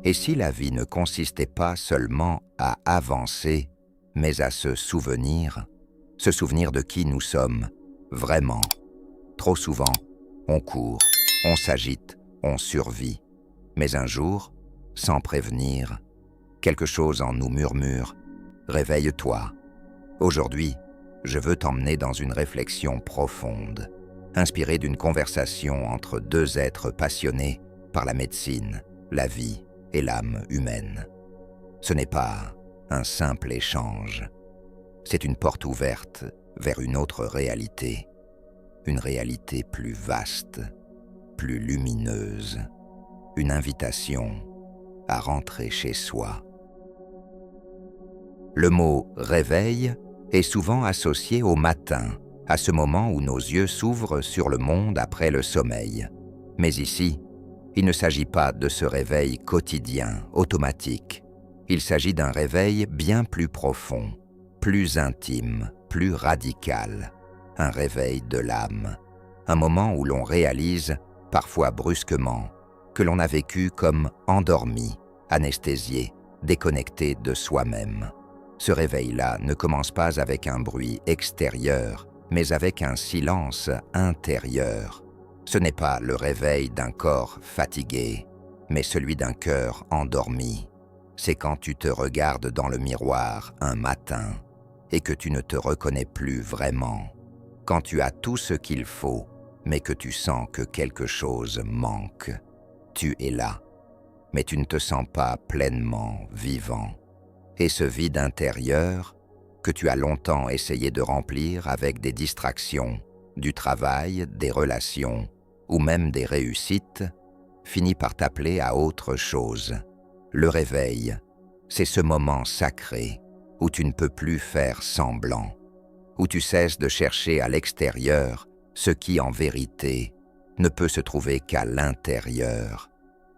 Et si la vie ne consistait pas seulement à avancer, mais à se souvenir de qui nous sommes, vraiment. Trop souvent, on court, on s'agite, on survit. Mais un jour, sans prévenir, quelque chose en nous murmure « Réveille-toi ». Aujourd'hui, je veux t'emmener dans une réflexion profonde, inspirée d'une conversation entre deux êtres passionnés par la médecine, la vie et l'âme humaine. Ce n'est pas un simple échange, c'est une porte ouverte vers une autre réalité, une réalité plus vaste, plus lumineuse, une invitation à rentrer chez soi. Le mot « réveil » est souvent associé au matin, à ce moment où nos yeux s'ouvrent sur le monde après le sommeil. Mais ici, il ne s'agit pas de ce réveil quotidien, automatique. Il s'agit d'un réveil bien plus profond, plus intime, plus radical. Un réveil de l'âme. Un moment où l'on réalise, parfois brusquement, que l'on a vécu comme endormi, anesthésié, déconnecté de soi-même. Ce réveil-là ne commence pas avec un bruit extérieur, mais avec un silence intérieur. Ce n'est pas le réveil d'un corps fatigué, mais celui d'un cœur endormi. C'est quand tu te regardes dans le miroir un matin et que tu ne te reconnais plus vraiment. Quand tu as tout ce qu'il faut, mais que tu sens que quelque chose manque. Tu es là, mais tu ne te sens pas pleinement vivant. Et ce vide intérieur, que tu as longtemps essayé de remplir avec des distractions, du travail, des relations, ou même des réussites, finit par t'appeler à autre chose. Le réveil, c'est ce moment sacré où tu ne peux plus faire semblant, où tu cesses de chercher à l'extérieur ce qui, en vérité, ne peut se trouver qu'à l'intérieur.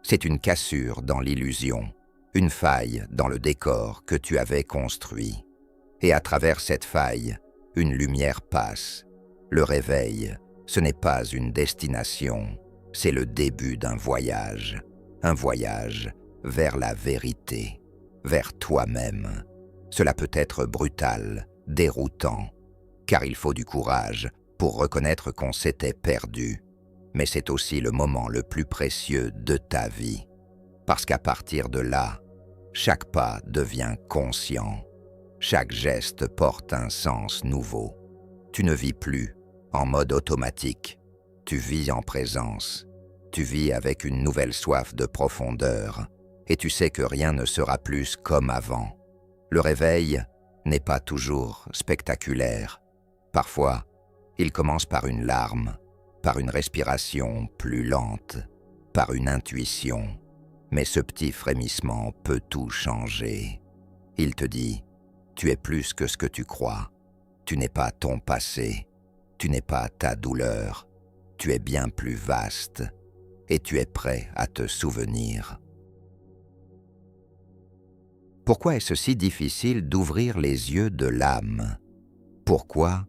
C'est une cassure dans l'illusion, une faille dans le décor que tu avais construit. Et à travers cette faille, une lumière passe. Le réveil, ce n'est pas une destination, c'est le début d'un voyage. Un voyage vers la vérité, vers toi-même. Cela peut être brutal, déroutant, car il faut du courage pour reconnaître qu'on s'était perdu. Mais c'est aussi le moment le plus précieux de ta vie. Parce qu'à partir de là, chaque pas devient conscient. Chaque geste porte un sens nouveau. Tu ne vis plus en mode automatique. Tu vis en présence. Tu vis avec une nouvelle soif de profondeur. Et tu sais que rien ne sera plus comme avant. Le réveil n'est pas toujours spectaculaire. Parfois, il commence par une larme, par une respiration plus lente, par une intuition. Mais ce petit frémissement peut tout changer. Il te dit, tu es plus que ce que tu crois. Tu n'es pas ton passé. Tu n'es pas ta douleur. Tu es bien plus vaste. Et tu es prêt à te souvenir. Pourquoi est-ce si difficile d'ouvrir les yeux de l'âme? Pourquoi,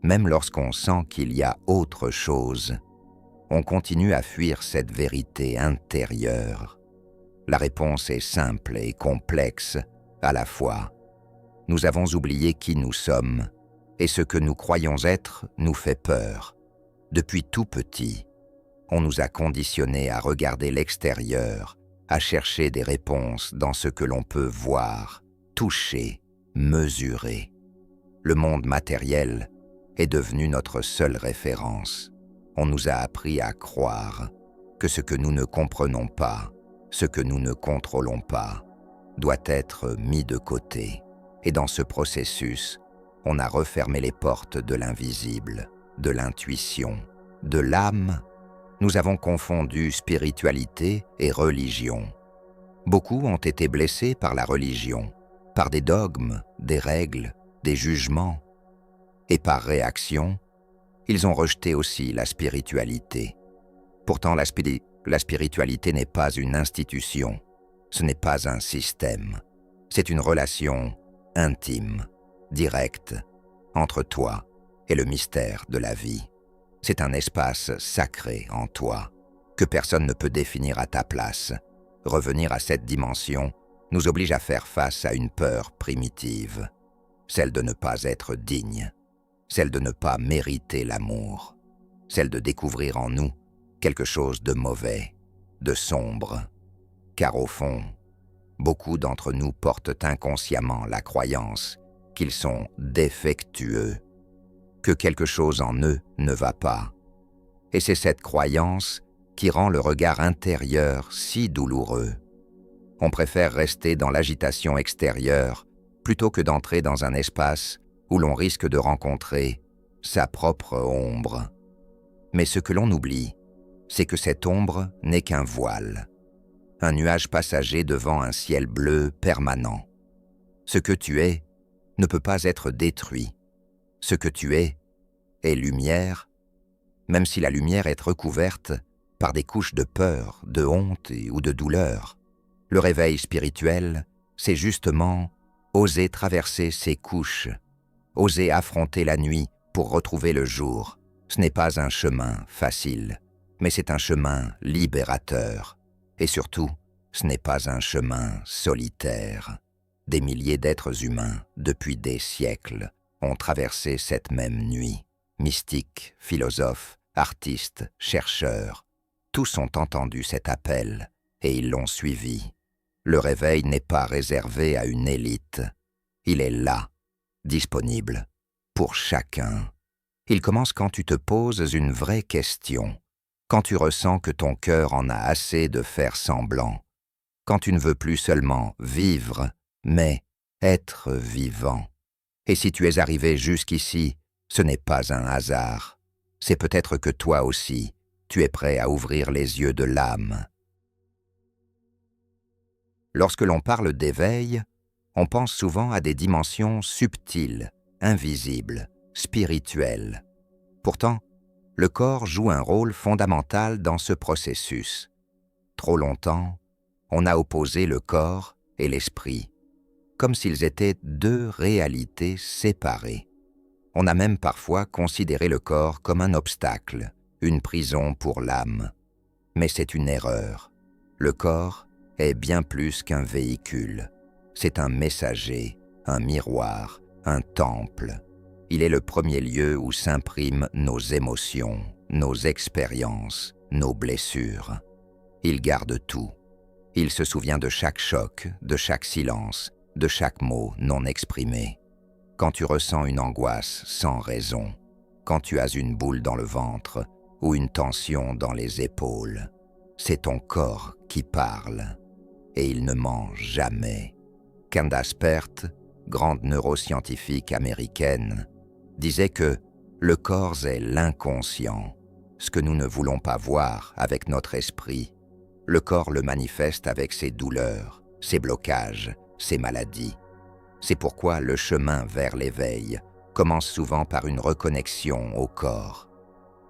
même lorsqu'on sent qu'il y a autre chose, on continue à fuir cette vérité intérieure? La réponse est simple et complexe à la fois. Nous avons oublié qui nous sommes, et ce que nous croyons être nous fait peur. Depuis tout petit, on nous a conditionnés à regarder l'extérieur, à chercher des réponses dans ce que l'on peut voir, toucher, mesurer. Le monde matériel est devenu notre seule référence. On nous a appris à croire que ce que nous ne comprenons pas, ce que nous ne contrôlons pas, doit être mis de côté. Et dans ce processus, on a refermé les portes de l'invisible, de l'intuition, de l'âme. Nous avons confondu spiritualité et religion. Beaucoup ont été blessés par la religion, par des dogmes, des règles, des jugements. Et par réaction, ils ont rejeté aussi la spiritualité. Pourtant, la spiritualité n'est pas une institution, ce n'est pas un système. C'est une relation intime, directe, entre toi et le mystère de la vie. C'est un espace sacré en toi, que personne ne peut définir à ta place, Revenir à cette dimension nous oblige à faire face à une peur primitive, celle de ne pas être digne, celle de ne pas mériter l'amour, celle de découvrir en nous quelque chose de mauvais, de sombre. Car au fond, beaucoup d'entre nous portent inconsciemment la croyance qu'ils sont défectueux, que quelque chose en eux ne va pas. Et c'est cette croyance qui rend le regard intérieur si douloureux. On préfère rester dans l'agitation extérieure plutôt que d'entrer dans un espace où l'on risque de rencontrer sa propre ombre. Mais ce que l'on oublie, c'est que cette ombre n'est qu'un voile, un nuage passager devant un ciel bleu permanent. Ce que tu es ne peut pas être détruit. Ce que tu es lumière, même si la lumière est recouverte par des couches de peur, de honte ou de douleur. Le réveil spirituel, c'est justement oser traverser ces couches, oser affronter la nuit pour retrouver le jour. Ce n'est pas un chemin facile, mais c'est un chemin libérateur. Et surtout, ce n'est pas un chemin solitaire. Des milliers d'êtres humains, depuis des siècles, ont traversé cette même nuit. Mystiques, philosophes, artistes, chercheurs, tous ont entendu cet appel et ils l'ont suivi. Le réveil n'est pas réservé à une élite. Il est là, disponible, pour chacun. Il commence quand tu te poses une vraie question, quand tu ressens que ton cœur en a assez de faire semblant, quand tu ne veux plus seulement vivre, mais être vivant. Et si tu es arrivé jusqu'ici, ce n'est pas un hasard. C'est peut-être que toi aussi, tu es prêt à ouvrir les yeux de l'âme. Lorsque l'on parle d'éveil, on pense souvent à des dimensions subtiles, invisibles, spirituelles. Pourtant, le corps joue un rôle fondamental dans ce processus. Trop longtemps, on a opposé le corps et l'esprit, comme s'ils étaient deux réalités séparées. On a même parfois considéré le corps comme un obstacle, une prison pour l'âme. Mais c'est une erreur. Le corps est bien plus qu'un véhicule. C'est un messager, un miroir, un temple. Il est le premier lieu où s'impriment nos émotions, nos expériences, nos blessures. Il garde tout. Il se souvient de chaque choc, de chaque silence, de chaque mot non exprimé. Quand tu ressens une angoisse sans raison, quand tu as une boule dans le ventre ou une tension dans les épaules, c'est ton corps qui parle. Et il ne ment jamais. Candace Pert, grande neuroscientifique américaine, disait que le corps est l'inconscient, ce que nous ne voulons pas voir avec notre esprit. Le corps le manifeste avec ses douleurs, ses blocages, ses maladies. C'est pourquoi le chemin vers l'éveil commence souvent par une reconnexion au corps.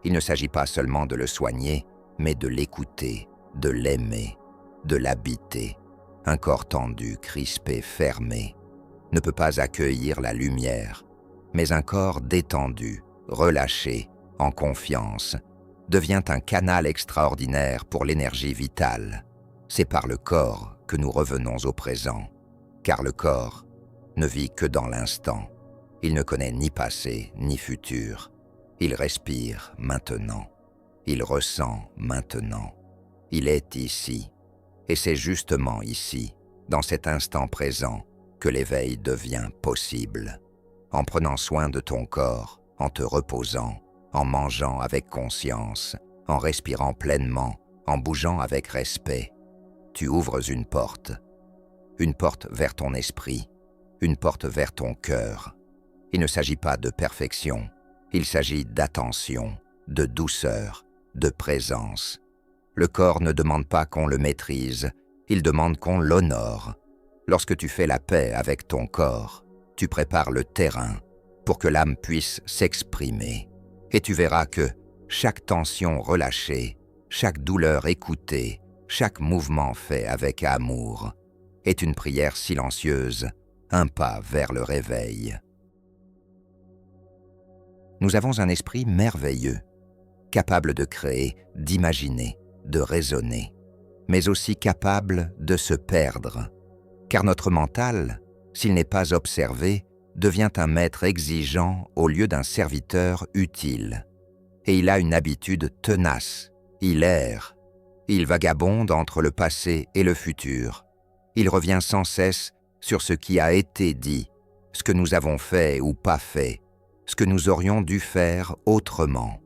Il ne s'agit pas seulement de le soigner, mais de l'écouter, de l'aimer, de l'habiter. Un corps tendu, crispé, fermé, ne peut pas accueillir la lumière, mais un corps détendu, relâché, en confiance, devient un canal extraordinaire pour l'énergie vitale. C'est par le corps que nous revenons au présent, car le corps ne vit que dans l'instant. Il ne connaît ni passé ni futur. Il respire maintenant. Il ressent maintenant. Il est ici. Et c'est justement ici, dans cet instant présent, que l'éveil devient possible. En prenant soin de ton corps, en te reposant, en mangeant avec conscience, en respirant pleinement, en bougeant avec respect, tu ouvres une porte vers ton esprit, une porte vers ton cœur. Il ne s'agit pas de perfection, il s'agit d'attention, de douceur, de présence. Le corps ne demande pas qu'on le maîtrise, il demande qu'on l'honore. Lorsque tu fais la paix avec ton corps, tu prépares le terrain pour que l'âme puisse s'exprimer. Et tu verras que chaque tension relâchée, chaque douleur écoutée, chaque mouvement fait avec amour est une prière silencieuse, un pas vers le réveil. Nous avons un esprit merveilleux, capable de créer, d'imaginer, de raisonner. mais aussi capable de se perdre. Car notre mental, s'il n'est pas observé, devient un maître exigeant au lieu d'un serviteur utile. Et il a une habitude tenace, il erre, il vagabonde entre le passé et le futur. Il revient sans cesse sur ce qui a été dit, ce que nous avons fait ou pas fait, ce que nous aurions dû faire autrement.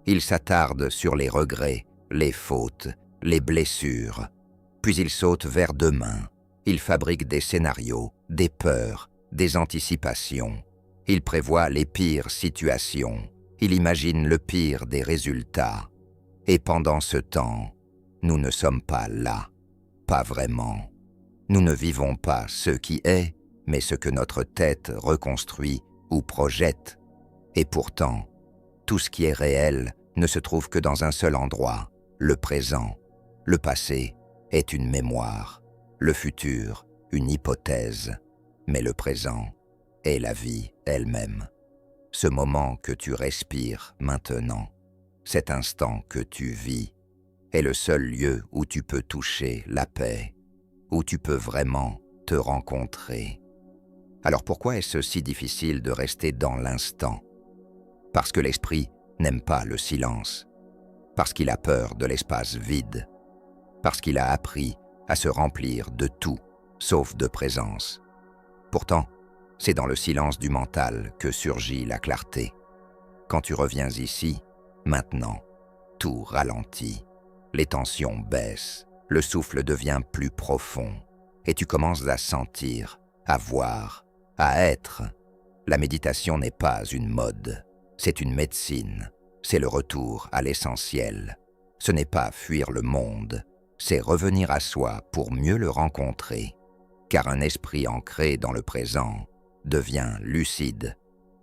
Il s'attarde sur les regrets, les fautes, les blessures, puis il saute vers demain. Il fabrique des scénarios, des peurs, des anticipations. Il prévoit les pires situations. Il imagine le pire des résultats. Et pendant ce temps, nous ne sommes pas là, pas vraiment. Nous ne vivons pas ce qui est, mais ce que notre tête reconstruit ou projette. Et pourtant, tout ce qui est réel ne se trouve que dans un seul endroit, le présent. Le passé est une mémoire, le futur une hypothèse, mais le présent est la vie elle-même. Ce moment que tu respires maintenant, cet instant que tu vis, est le seul lieu où tu peux toucher la paix, où tu peux vraiment te rencontrer. Alors pourquoi est-ce si difficile de rester dans l'instant? Parce que l'esprit n'aime pas le silence, parce qu'il a peur de l'espace vide, parce qu'il a appris à se remplir de tout, sauf de présence. Pourtant, c'est dans le silence du mental que surgit la clarté. Quand tu reviens ici, maintenant, tout ralentit, les tensions baissent, le souffle devient plus profond, et tu commences à sentir, à voir, à être. La méditation n'est pas une mode, c'est une médecine, c'est le retour à l'essentiel. Ce n'est pas fuir le monde, c'est revenir à soi pour mieux le rencontrer. Car un esprit ancré dans le présent devient lucide.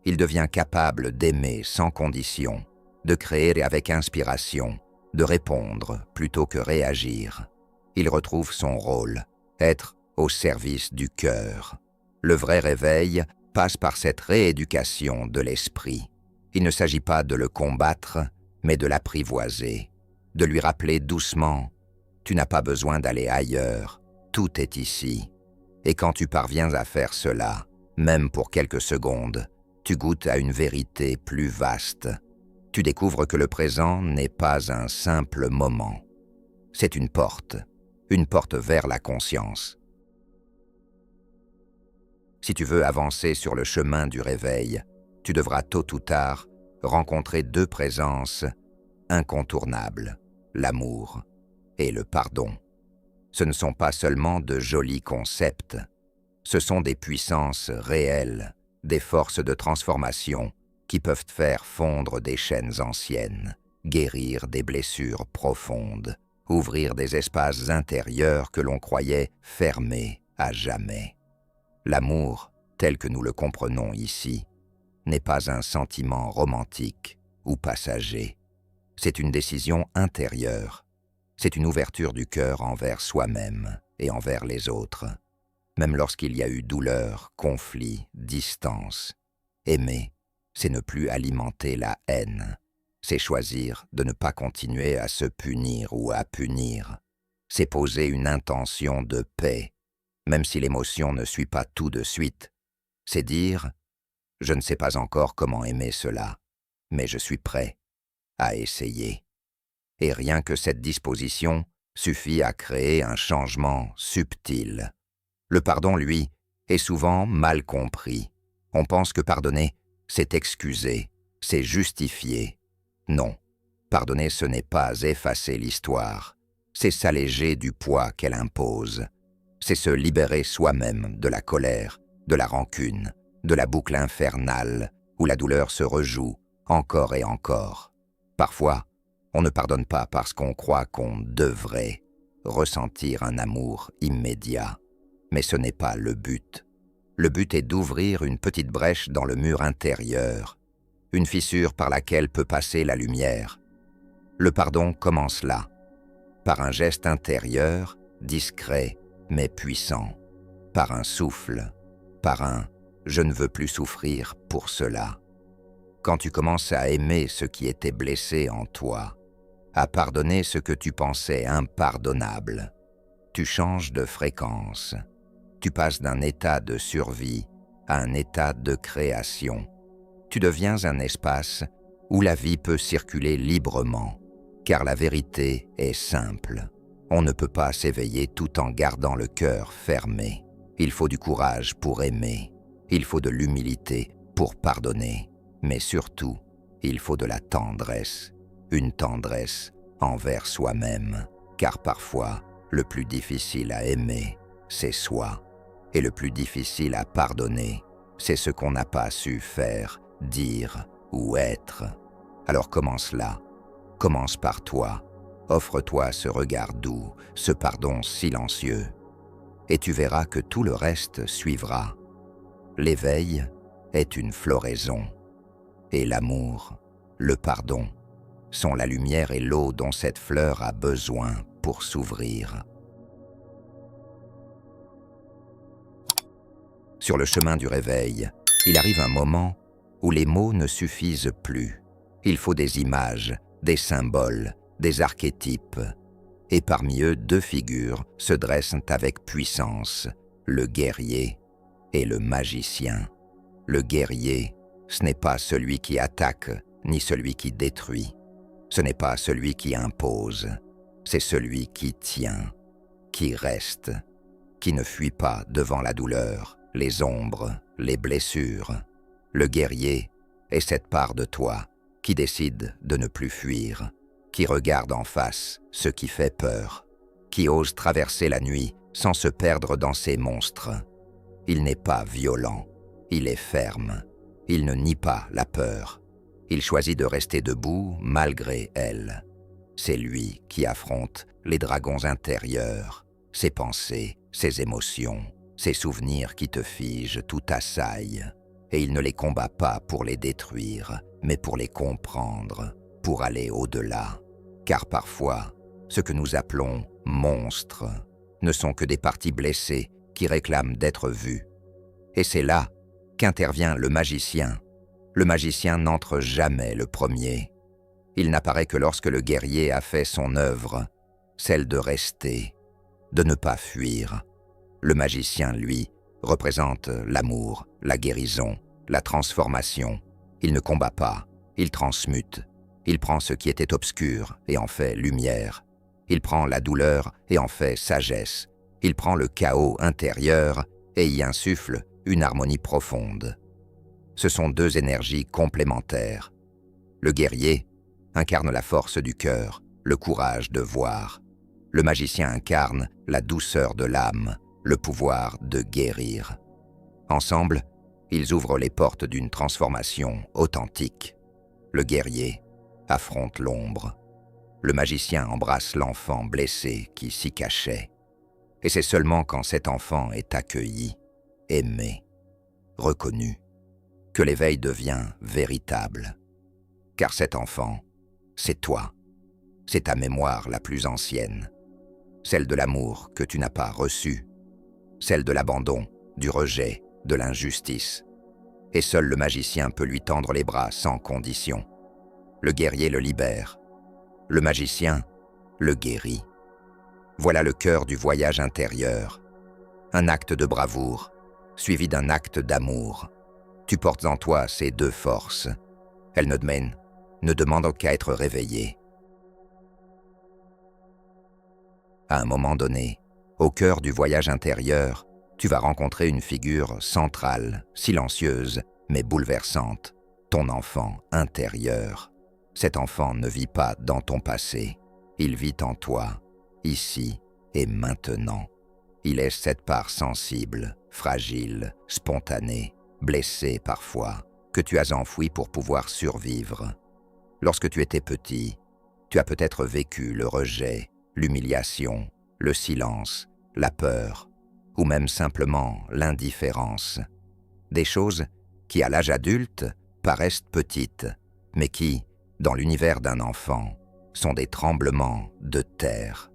Il devient capable d'aimer sans condition, de créer avec inspiration, de répondre plutôt que réagir. Il retrouve son rôle, être au service du cœur. Le vrai réveil passe par cette rééducation de l'esprit. Il ne s'agit pas de le combattre, mais de l'apprivoiser, de lui rappeler doucement « Tu n'as pas besoin d'aller ailleurs, tout est ici ». Et quand tu parviens à faire cela, même pour quelques secondes, tu goûtes à une vérité plus vaste. Tu découvres que le présent n'est pas un simple moment. C'est une porte vers la conscience. Si tu veux avancer sur le chemin du réveil, tu devras tôt ou tard rencontrer deux présences incontournables, l'amour et le pardon. Ce ne sont pas seulement de jolis concepts, ce sont des puissances réelles, des forces de transformation qui peuvent faire fondre des chaînes anciennes, guérir des blessures profondes, ouvrir des espaces intérieurs que l'on croyait fermés à jamais. L'amour, tel que nous le comprenons ici, n'est pas un sentiment romantique ou passager. C'est une décision intérieure. C'est une ouverture du cœur envers soi-même et envers les autres. Même lorsqu'il y a eu douleur, conflit, distance. Aimer, c'est ne plus alimenter la haine. C'est choisir de ne pas continuer à se punir ou à punir. C'est poser une intention de paix, même si l'émotion ne suit pas tout de suite. C'est dire « Je ne sais pas encore comment aimer cela, mais je suis prêt à essayer ». Et rien que cette disposition suffit à créer un changement subtil. Le pardon, lui, est souvent mal compris. On pense que pardonner, c'est excuser, c'est justifier. Non, pardonner, ce n'est pas effacer l'histoire, c'est s'alléger du poids qu'elle impose. C'est se libérer soi-même de la colère, de la rancune, de la boucle infernale où la douleur se rejoue encore et encore. Parfois, on ne pardonne pas parce qu'on croit qu'on devrait ressentir un amour immédiat. Mais ce n'est pas le but. Le but est d'ouvrir une petite brèche dans le mur intérieur, une fissure par laquelle peut passer la lumière. Le pardon commence là, par un geste intérieur, discret mais puissant, par un souffle, par un « je ne veux plus souffrir pour cela ». Quand tu commences à aimer ce qui était blessé en toi, à pardonner ce que tu pensais impardonnable. Tu changes de fréquence. Tu passes d'un état de survie à un état de création. Tu deviens un espace où la vie peut circuler librement, car la vérité est simple. On ne peut pas s'éveiller tout en gardant le cœur fermé. Il faut du courage pour aimer. Il faut de l'humilité pour pardonner. Mais surtout, il faut de la tendresse. Une tendresse envers soi-même. Car parfois, le plus difficile à aimer, c'est soi. Et le plus difficile à pardonner, c'est ce qu'on n'a pas su faire, dire ou être. Alors commence là. Commence par toi. Offre-toi ce regard doux, ce pardon silencieux. Et tu verras que tout le reste suivra. L'éveil est une floraison. Et l'amour, le pardon, sont la lumière et l'eau dont cette fleur a besoin pour s'ouvrir. Sur le chemin du réveil, il arrive un moment où les mots ne suffisent plus. Il faut des images, des symboles, des archétypes. Et parmi eux, deux figures se dressent avec puissance, le guerrier et le magicien. Le guerrier, ce n'est pas celui qui attaque, ni celui qui détruit. Ce n'est pas celui qui impose, c'est celui qui tient, qui reste, qui ne fuit pas devant la douleur, les ombres, les blessures. Le guerrier est cette part de toi qui décide de ne plus fuir, qui regarde en face ce qui fait peur, qui ose traverser la nuit sans se perdre dans ses monstres. Il n'est pas violent, il est ferme, il ne nie pas la peur. Il choisit de rester debout malgré elle. C'est lui qui affronte les dragons intérieurs, ses pensées, ses émotions, ses souvenirs qui te figent, tout assaillent. Et il ne les combat pas pour les détruire, mais pour les comprendre, pour aller au-delà. Car parfois, ce que nous appelons monstres ne sont que des parties blessées qui réclament d'être vues. Et c'est là qu'intervient le magicien. Le magicien n'entre jamais le premier. Il n'apparaît que lorsque le guerrier a fait son œuvre, celle de rester, de ne pas fuir. Le magicien, lui, représente l'amour, la guérison, la transformation. Il ne combat pas, il transmute. Il prend ce qui était obscur et en fait lumière. Il prend la douleur et en fait sagesse. Il prend le chaos intérieur et y insuffle une harmonie profonde. Ce sont deux énergies complémentaires. Le guerrier incarne la force du cœur, le courage de voir. Le magicien incarne la douceur de l'âme, le pouvoir de guérir. Ensemble, ils ouvrent les portes d'une transformation authentique. Le guerrier affronte l'ombre. Le magicien embrasse l'enfant blessé qui s'y cachait. Et c'est seulement quand cet enfant est accueilli, aimé, reconnu, que l'éveil devient véritable. Car cet enfant, c'est toi. C'est ta mémoire la plus ancienne. Celle de l'amour que tu n'as pas reçu. Celle de l'abandon, du rejet, de l'injustice. Et seul le magicien peut lui tendre les bras sans condition. Le guerrier le libère. Le magicien le guérit. Voilà le cœur du voyage intérieur. Un acte de bravoure, suivi d'un acte d'amour. Tu portes en toi ces deux forces. Elles ne demandent qu'à être réveillées. À un moment donné, au cœur du voyage intérieur, tu vas rencontrer une figure centrale, silencieuse, mais bouleversante, ton enfant intérieur. Cet enfant ne vit pas dans ton passé, il vit en toi, ici et maintenant. Il est cette part sensible, fragile, spontanée, blessée parfois, que tu as enfouie pour pouvoir survivre. Lorsque tu étais petit, tu as peut-être vécu le rejet, l'humiliation, le silence, la peur, ou même simplement l'indifférence. Des choses qui, à l'âge adulte, paraissent petites, mais qui, dans l'univers d'un enfant, sont des tremblements de terre.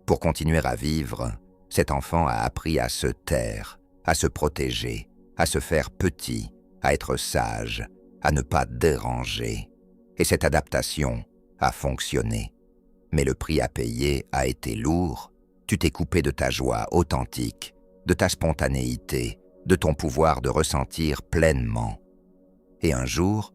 Pour continuer à vivre, cet enfant a appris à se taire, à se protéger, à se faire petit, à être sage, à ne pas déranger. Et cette adaptation a fonctionné. Mais le prix à payer a été lourd, tu t'es coupé de ta joie authentique, de ta spontanéité, de ton pouvoir de ressentir pleinement. Et un jour,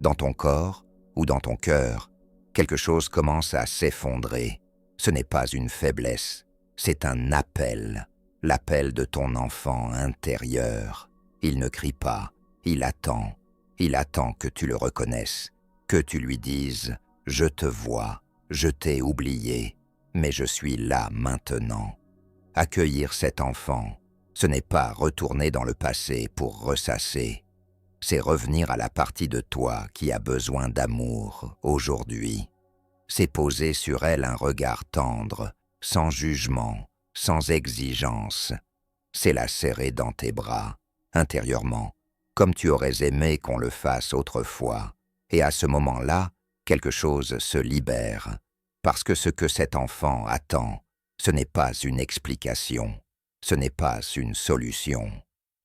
dans ton corps ou dans ton cœur, quelque chose commence à s'effondrer. Ce n'est pas une faiblesse, c'est un appel, l'appel de ton enfant intérieur. Il ne crie pas, il attend que tu le reconnaisses, que tu lui dises « Je te vois, je t'ai oublié, mais je suis là maintenant ». Accueillir cet enfant, ce n'est pas retourner dans le passé pour ressasser, c'est revenir à la partie de toi qui a besoin d'amour aujourd'hui. C'est poser sur elle un regard tendre, sans jugement, sans exigence. C'est la serrer dans tes bras, intérieurement, comme tu aurais aimé qu'on le fasse autrefois. Et à ce moment-là, quelque chose se libère, parce que ce que cet enfant attend, ce n'est pas une explication, ce n'est pas une solution,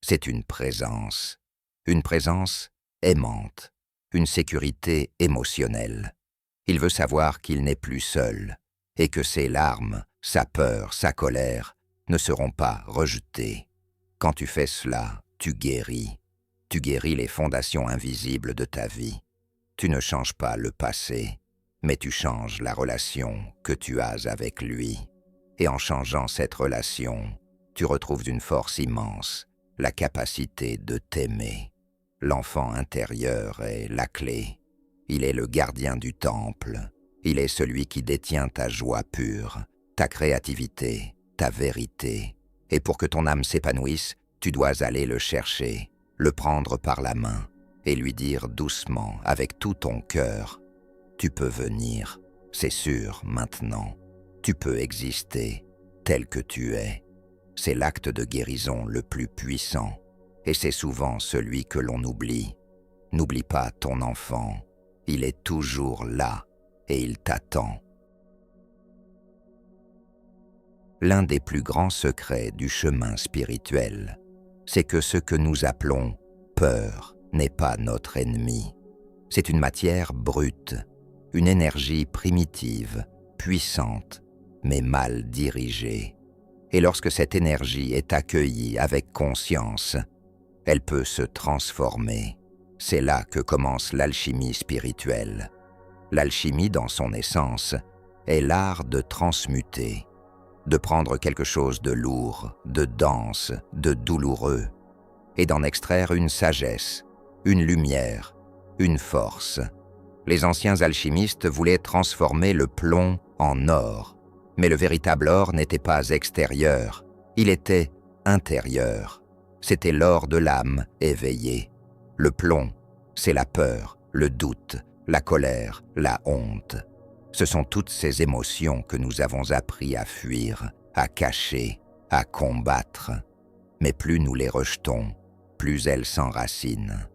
c'est une présence aimante, une sécurité émotionnelle. Il veut savoir qu'il n'est plus seul, et que ses larmes, sa peur, sa colère ne seront pas rejetées. Quand tu fais cela, tu guéris les fondations invisibles de ta vie. Tu ne changes pas le passé, mais tu changes la relation que tu as avec lui. Et en changeant cette relation, tu retrouves une force immense, la capacité de t'aimer. L'enfant intérieur est la clé. Il est le gardien du temple. Il est celui qui détient ta joie pure, ta créativité, ta vérité. Et pour que ton âme s'épanouisse, tu dois aller le chercher, le prendre par la main et lui dire doucement, avec tout ton cœur, « Tu peux venir, c'est sûr maintenant. Tu peux exister tel que tu es. » C'est l'acte de guérison le plus puissant et c'est souvent celui que l'on oublie. N'oublie pas ton enfant, il est toujours là et il t'attend. L'un des plus grands secrets du chemin spirituel, c'est que ce que nous appelons peur n'est pas notre ennemi. C'est une matière brute, une énergie primitive, puissante, mais mal dirigée. Et lorsque cette énergie est accueillie avec conscience, elle peut se transformer. C'est là que commence l'alchimie spirituelle. L'alchimie, dans son essence, est l'art de transmuter, de prendre quelque chose de lourd, de dense, de douloureux, et d'en extraire une sagesse, une lumière, une force. Les anciens alchimistes voulaient transformer le plomb en or, mais le véritable or n'était pas extérieur, il était intérieur. C'était l'or de l'âme éveillée. Le plomb, c'est la peur, le doute, la colère, la honte. Ce sont toutes ces émotions que nous avons appris à fuir, à cacher, à combattre. Mais plus nous les rejetons, plus elles s'enracinent.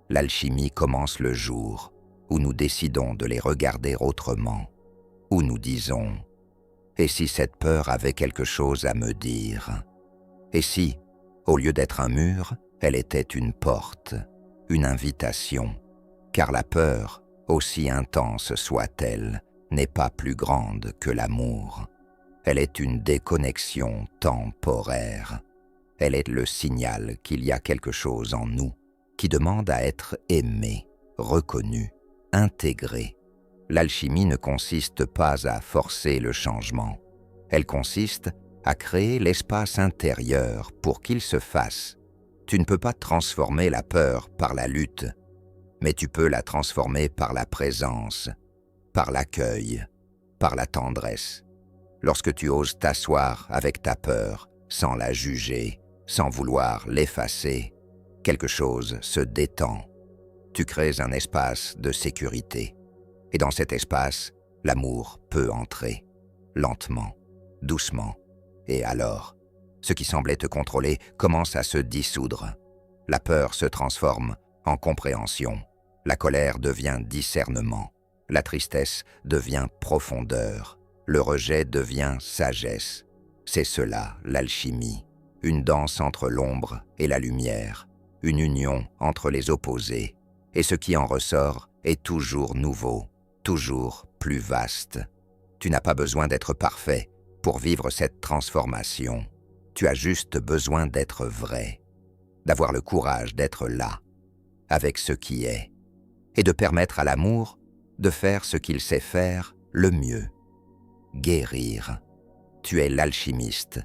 L'alchimie commence le jour où nous décidons de les regarder autrement, où nous disons « Et si cette peur avait quelque chose à me dire ? Et si, au lieu d'être un mur, elle était une porte, une invitation ? Car la peur, aussi intense soit-elle, n'est pas plus grande que l'amour. Elle est une déconnexion temporaire. Elle est le signal qu'il y a quelque chose en nous qui demande à être aimé, reconnu, intégré. L'alchimie ne consiste pas à forcer le changement. Elle consiste à créer l'espace intérieur pour qu'il se fasse. Tu ne peux pas transformer la peur par la lutte, mais tu peux la transformer par la présence, par l'accueil, par la tendresse. Lorsque tu oses t'asseoir avec ta peur, sans la juger, sans vouloir l'effacer, quelque chose se détend. Tu crées un espace de sécurité. Et dans cet espace, l'amour peut entrer, lentement, doucement. Et alors, ce qui semblait te contrôler commence à se dissoudre. La peur se transforme en compréhension. La colère devient discernement. La tristesse devient profondeur. Le rejet devient sagesse. C'est cela, l'alchimie. Une danse entre l'ombre et la lumière. Une union entre les opposés. Et ce qui en ressort est toujours nouveau, toujours plus vaste. Tu n'as pas besoin d'être parfait pour vivre cette transformation. Tu as juste besoin d'être vrai, d'avoir le courage d'être là, avec ce qui est, et de permettre à l'amour de faire ce qu'il sait faire le mieux. Guérir. Tu es l'alchimiste.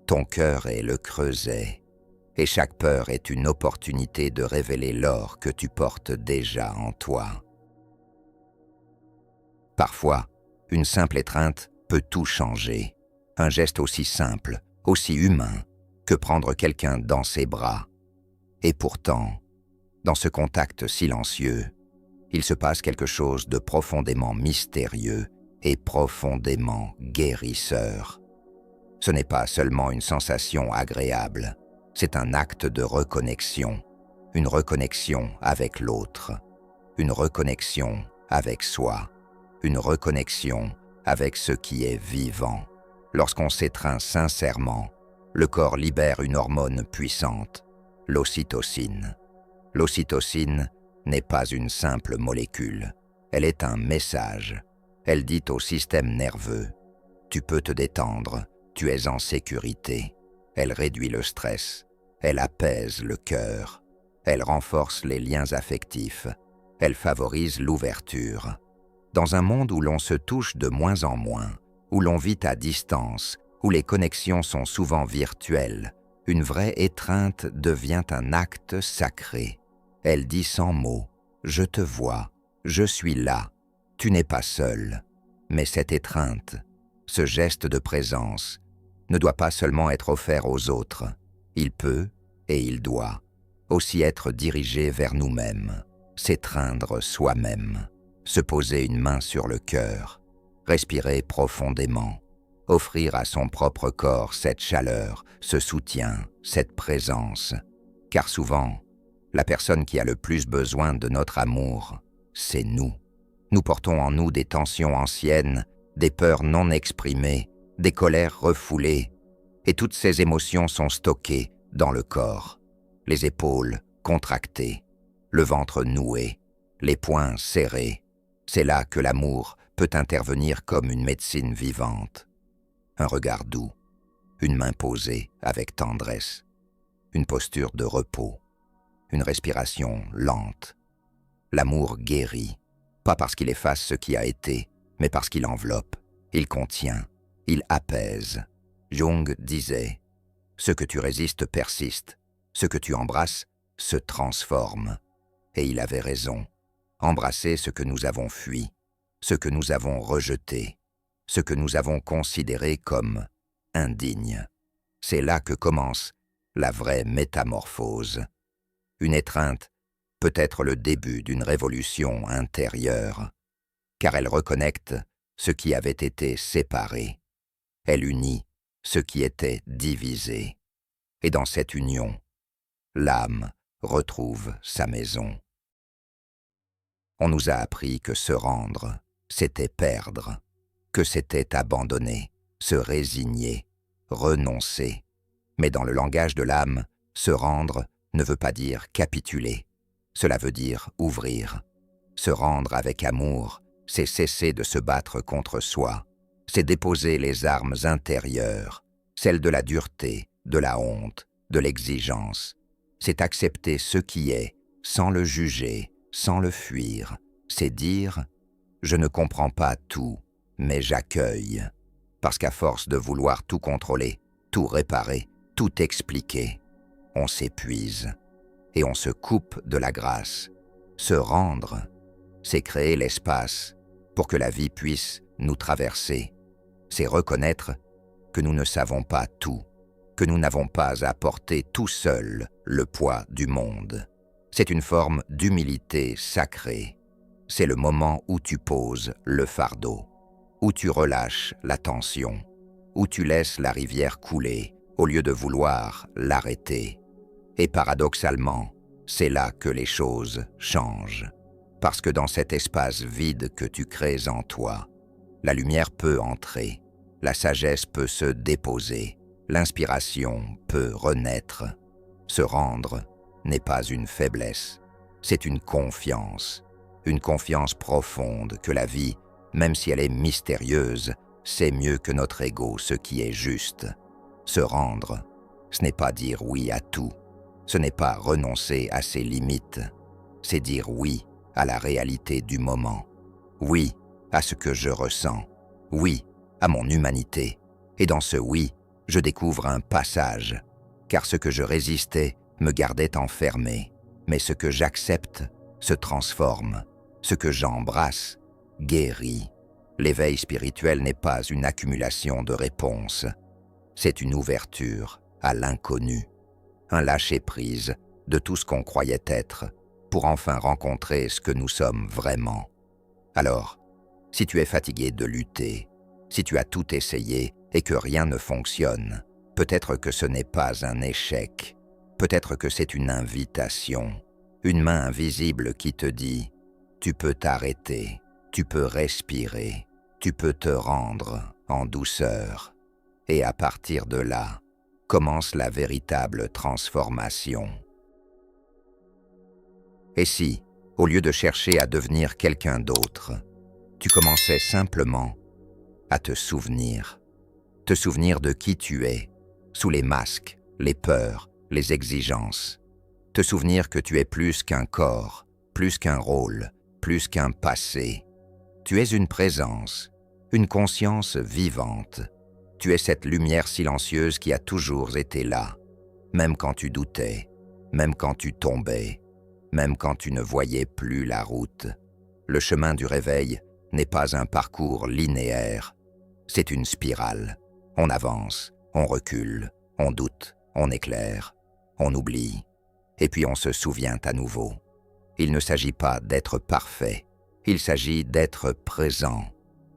Ton cœur est le creuset. Et chaque peur est une opportunité de révéler l'or que tu portes déjà en toi. Parfois, une simple étreinte peut tout changer. Un geste aussi simple, aussi humain, que prendre quelqu'un dans ses bras. Et pourtant, dans ce contact silencieux, il se passe quelque chose de profondément mystérieux et profondément guérisseur. Ce n'est pas seulement une sensation agréable, c'est un acte de reconnexion, une reconnexion avec l'autre, une reconnexion avec soi, une reconnexion avec ce qui est vivant. Lorsqu'on s'étreint sincèrement, le corps libère une hormone puissante, l'ocytocine. L'ocytocine n'est pas une simple molécule, elle est un message. Elle dit au système nerveux « Tu peux te détendre, tu es en sécurité ». Elle réduit le stress, elle apaise le cœur, elle renforce les liens affectifs, elle favorise l'ouverture. Dans un monde où l'on se touche de moins en moins, où l'on vit à distance, où les connexions sont souvent virtuelles, une vraie étreinte devient un acte sacré. Elle dit sans mots « Je te vois, je suis là ». Tu n'es pas seul, mais cette étreinte, ce geste de présence, ne doit pas seulement être offert aux autres. Il peut, et il doit, aussi être dirigé vers nous-mêmes, s'étreindre soi-même, se poser une main sur le cœur, respirer profondément, offrir à son propre corps cette chaleur, ce soutien, cette présence. Car souvent, la personne qui a le plus besoin de notre amour, c'est nous. Nous portons en nous des tensions anciennes, des peurs non exprimées, des colères refoulées, et toutes ces émotions sont stockées dans le corps. Les épaules contractées, le ventre noué, les poings serrés. C'est là que l'amour peut intervenir comme une médecine vivante. Un regard doux, une main posée avec tendresse, une posture de repos, une respiration lente. L'amour guérit. Pas parce qu'il efface ce qui a été, mais parce qu'il enveloppe, il contient, il apaise. Jung disait « Ce que tu résistes persiste, ce que tu embrasses se transforme ». Et il avait raison. Embrasser ce que nous avons fui, ce que nous avons rejeté, ce que nous avons considéré comme indigne. C'est là que commence la vraie métamorphose. Une étreinte peut être le début d'une révolution intérieure, car elle reconnecte ce qui avait été séparé. Elle unit ce qui était divisé. Et dans cette union, l'âme retrouve sa maison. On nous a appris que se rendre, c'était perdre, que c'était abandonner, se résigner, renoncer. Mais dans le langage de l'âme, se rendre ne veut pas dire capituler. Cela veut dire ouvrir. Se rendre avec amour, c'est cesser de se battre contre soi. C'est déposer les armes intérieures, celles de la dureté, de la honte, de l'exigence. C'est accepter ce qui est, sans le juger, sans le fuir. C'est dire « Je ne comprends pas tout, mais j'accueille ». Parce qu'à force de vouloir tout contrôler, tout réparer, tout expliquer, on s'épuise et on se coupe de la grâce. Se rendre, c'est créer l'espace pour que la vie puisse nous traverser. C'est reconnaître que nous ne savons pas tout, que nous n'avons pas à porter tout seul le poids du monde. C'est une forme d'humilité sacrée. C'est le moment où tu poses le fardeau, où tu relâches la tension, où tu laisses la rivière couler au lieu de vouloir l'arrêter. Et paradoxalement, c'est là que les choses changent. Parce que dans cet espace vide que tu crées en toi, la lumière peut entrer, la sagesse peut se déposer, l'inspiration peut renaître. Se rendre n'est pas une faiblesse, c'est une confiance profonde que la vie même si elle est mystérieuse, c'est mieux que notre ego ce qui est juste. Se rendre, ce n'est pas dire oui à tout. Ce n'est pas renoncer à ses limites. C'est dire oui à la réalité du moment. Oui à ce que je ressens. Oui à mon humanité. Et dans ce oui, je découvre un passage. Car ce que je résistais me gardait enfermé. Mais ce que j'accepte se transforme. Ce que j'embrasse guérit. L'éveil spirituel n'est pas une accumulation de réponses. C'est une ouverture à l'inconnu. Un lâcher-prise de tout ce qu'on croyait être pour enfin rencontrer ce que nous sommes vraiment. Alors, si tu es fatigué de lutter, si tu as tout essayé et que rien ne fonctionne, peut-être que ce n'est pas un échec, peut-être que c'est une invitation, une main invisible qui te dit « Tu peux t'arrêter, tu peux respirer, tu peux te rendre en douceur. » Et à partir de là, commence la véritable transformation. Et si, au lieu de chercher à devenir quelqu'un d'autre, tu commençais simplement à te souvenir de qui tu es, sous les masques, les peurs, les exigences, te souvenir que tu es plus qu'un corps, plus qu'un rôle, plus qu'un passé. Tu es une présence, une conscience vivante. Tu es cette lumière silencieuse qui a toujours été là, même quand tu doutais, même quand tu tombais, même quand tu ne voyais plus la route. Le chemin du réveil n'est pas un parcours linéaire, c'est une spirale. On avance, on recule, on doute, on éclaire, on oublie, et puis on se souvient à nouveau. Il ne s'agit pas d'être parfait, il s'agit d'être présent,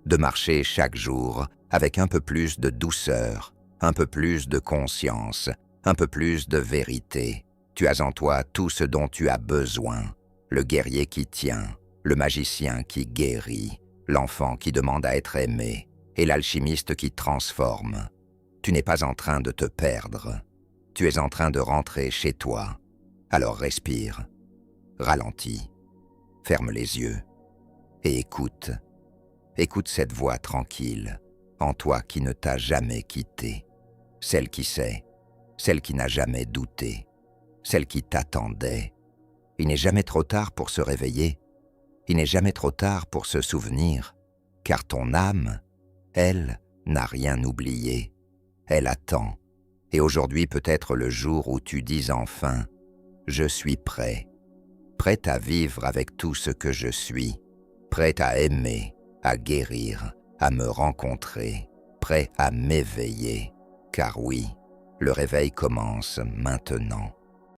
de marcher chaque jour avec un peu plus de douceur, un peu plus de conscience, un peu plus de vérité. Tu as en toi tout ce dont tu as besoin, le guerrier qui tient, le magicien qui guérit, l'enfant qui demande à être aimé et l'alchimiste qui transforme. Tu n'es pas en train de te perdre, tu es en train de rentrer chez toi. Alors respire, ralentis, ferme les yeux et écoute. Écoute cette voix tranquille, en toi qui ne t'a jamais quitté, celle qui sait, celle qui n'a jamais douté, celle qui t'attendait. Il n'est jamais trop tard pour se réveiller, il n'est jamais trop tard pour se souvenir, car ton âme, elle, n'a rien oublié, elle attend. Et aujourd'hui peut être le jour où tu dis enfin « Je suis prêt », prêt à vivre avec tout ce que je suis, prêt à aimer, à guérir, à me rencontrer, prêt à m'éveiller. Car oui, le réveil commence maintenant.